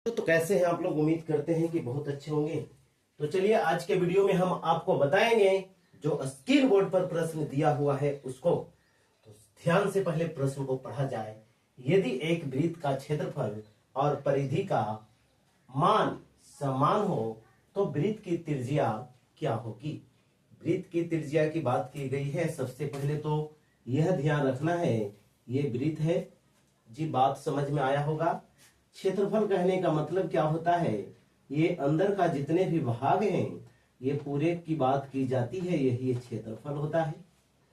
तो कैसे हैं आप लोग। उम्मीद करते हैं कि बहुत अच्छे होंगे। तो चलिए आज के वीडियो में हम आपको बताएंगे जो स्क्रीन बोर्ड पर प्रश्न दिया हुआ है उसको। तो ध्यान से पहले प्रश्न को पढ़ा जाए। यदि एक वृत्त का क्षेत्रफल और परिधि का मान समान हो तो वृत्त की त्रिज्या क्या होगी। वृत्त की त्रिज्या की बात की गई है। सबसे पहले तो यह ध्यान रखना है, ये वृत्त है जी, बात समझ में आया होगा। क्षेत्रफल कहने का मतलब क्या होता है, ये अंदर का जितने भी भाग हैं ये पूरे की बात की जाती है, यही क्षेत्रफल होता है।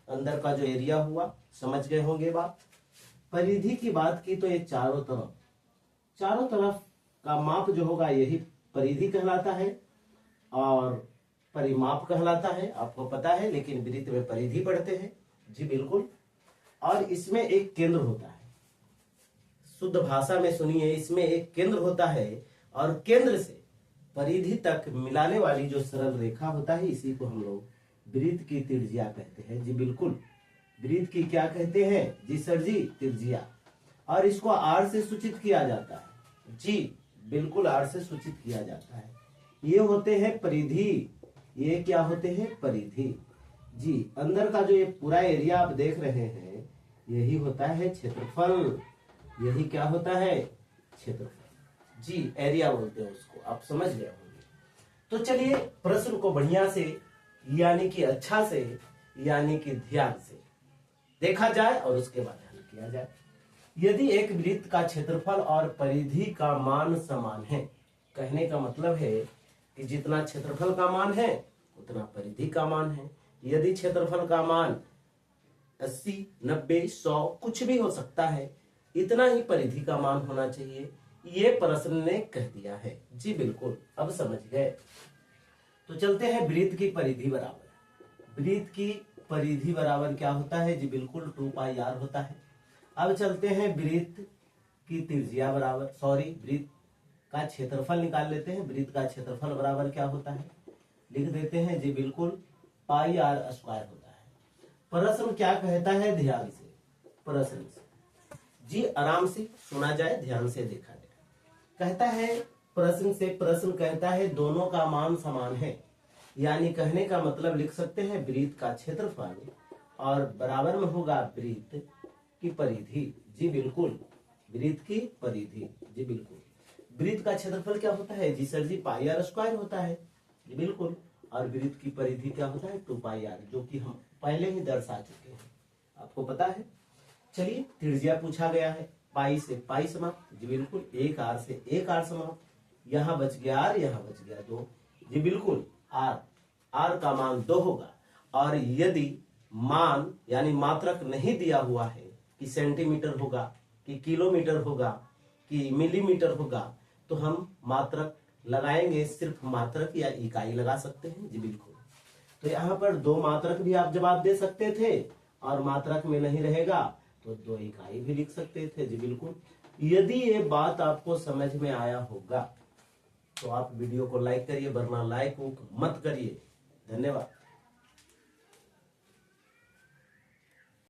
अंदर का जो एरिया हुआ, समझ गए होंगे बात। परिधि की बात की तो ये चारों तरफ का माप जो होगा यही परिधि कहलाता है और परिमाप कहलाता है। आपको पता है, लेकिन वृत्त में परिधि पढ़ते हैं जी, बिल्कुल। और इसमें एक केंद्र होता है, शुद्ध भाषा में सुनिए, इसमें एक केंद्र होता है और केंद्र से परिधि तक मिलाने वाली जो सरल रेखा होता है इसी को हम लोग वृत्त की त्रिज्या कहते हैं जी, बिल्कुल। वृत्त की क्या कहते हैं जी सर जी, त्रिज्या। और इसको आर से सूचित किया जाता है जी, बिल्कुल, आर से सूचित किया जाता है। ये होते हैं परिधि, ये क्या होते हैं, परिधि जी। अंदर का जो ये पूरा एरिया आप देख रहे हैं यही होता है क्षेत्रफल। यही क्या होता है, क्षेत्रफल जी, एरिया बोलते हैं उसको, आप समझ गए होंगे। तो चलिए प्रश्न को बढ़िया से यानी कि अच्छा से यानी कि ध्यान से देखा जाए और उसके बाद हल किया जाए। यदि एक वृत्त का क्षेत्रफल और परिधि का मान समान है, कहने का मतलब है कि जितना क्षेत्रफल का मान है उतना परिधि का मान है। यदि क्षेत्रफल का मान 80, 90, 100 कुछ भी हो सकता है, इतना ही परिधि का मान होना चाहिए, ये प्रश्न ने कह दिया है जी, बिल्कुल। अब समझ गए। तो चलते हैं वृत्त की परिधि बराबर। वृत्त की परिधि बराबर क्या होता है जी, बिल्कुल 2πr होता है। अब चलते हैं वृत्त की त्रिज्या बराबर, वृत्त का क्षेत्रफल निकाल लेते हैं। वृत्त का क्षेत्रफल बराबर क्या होता है, लिख देते हैं जी, बिल्कुल πr² होता है। प्रश्न क्या कहता है, ध्यान से प्रश्न से जी, आराम से सुना जाए, ध्यान से देखा जाए। कहता है प्रश्न कहता है दोनों का मान समान है, यानी कहने का मतलब लिख सकते हैं वृत्त का क्षेत्रफल और बराबर में होगा वृत्त की परिधि जी, बिल्कुल, वृत्त की परिधि जी, बिल्कुल। वृत्त का क्षेत्रफल क्या होता है जी सर जी, πr² होता है जी, बिल्कुल। और वृत्त की परिधि क्या होता है, 2πr, जो कि हम पहले ही दर्शा चुके हैं, आपको पता है। चलिए त्रिज्या पूछा गया है, पाई से पाई समाप्त जी, बिल्कुल। एक आर से एक आर समाप्त, यहाँ बच गया आर, यहाँ बच गया 2 जी, बिल्कुल। आर का मान 2 होगा। और यदि मान यानी मात्रक नहीं दिया हुआ है कि सेंटीमीटर होगा कि किलोमीटर होगा कि मिलीमीटर होगा, तो हम मात्रक लगाएंगे, सिर्फ मात्रक या इकाई लगा सकते हैं जी, बिल्कुल। तो यहाँ पर 2 मात्रक भी आप जवाब दे सकते थे और मात्रक में नहीं रहेगा तो 2 इकाई भी लिख सकते थे जी, बिल्कुल। यदि ये बात आपको समझ में आया होगा तो आप वीडियो को लाइक करिए, वरना लाइक मत करिए। धन्यवाद।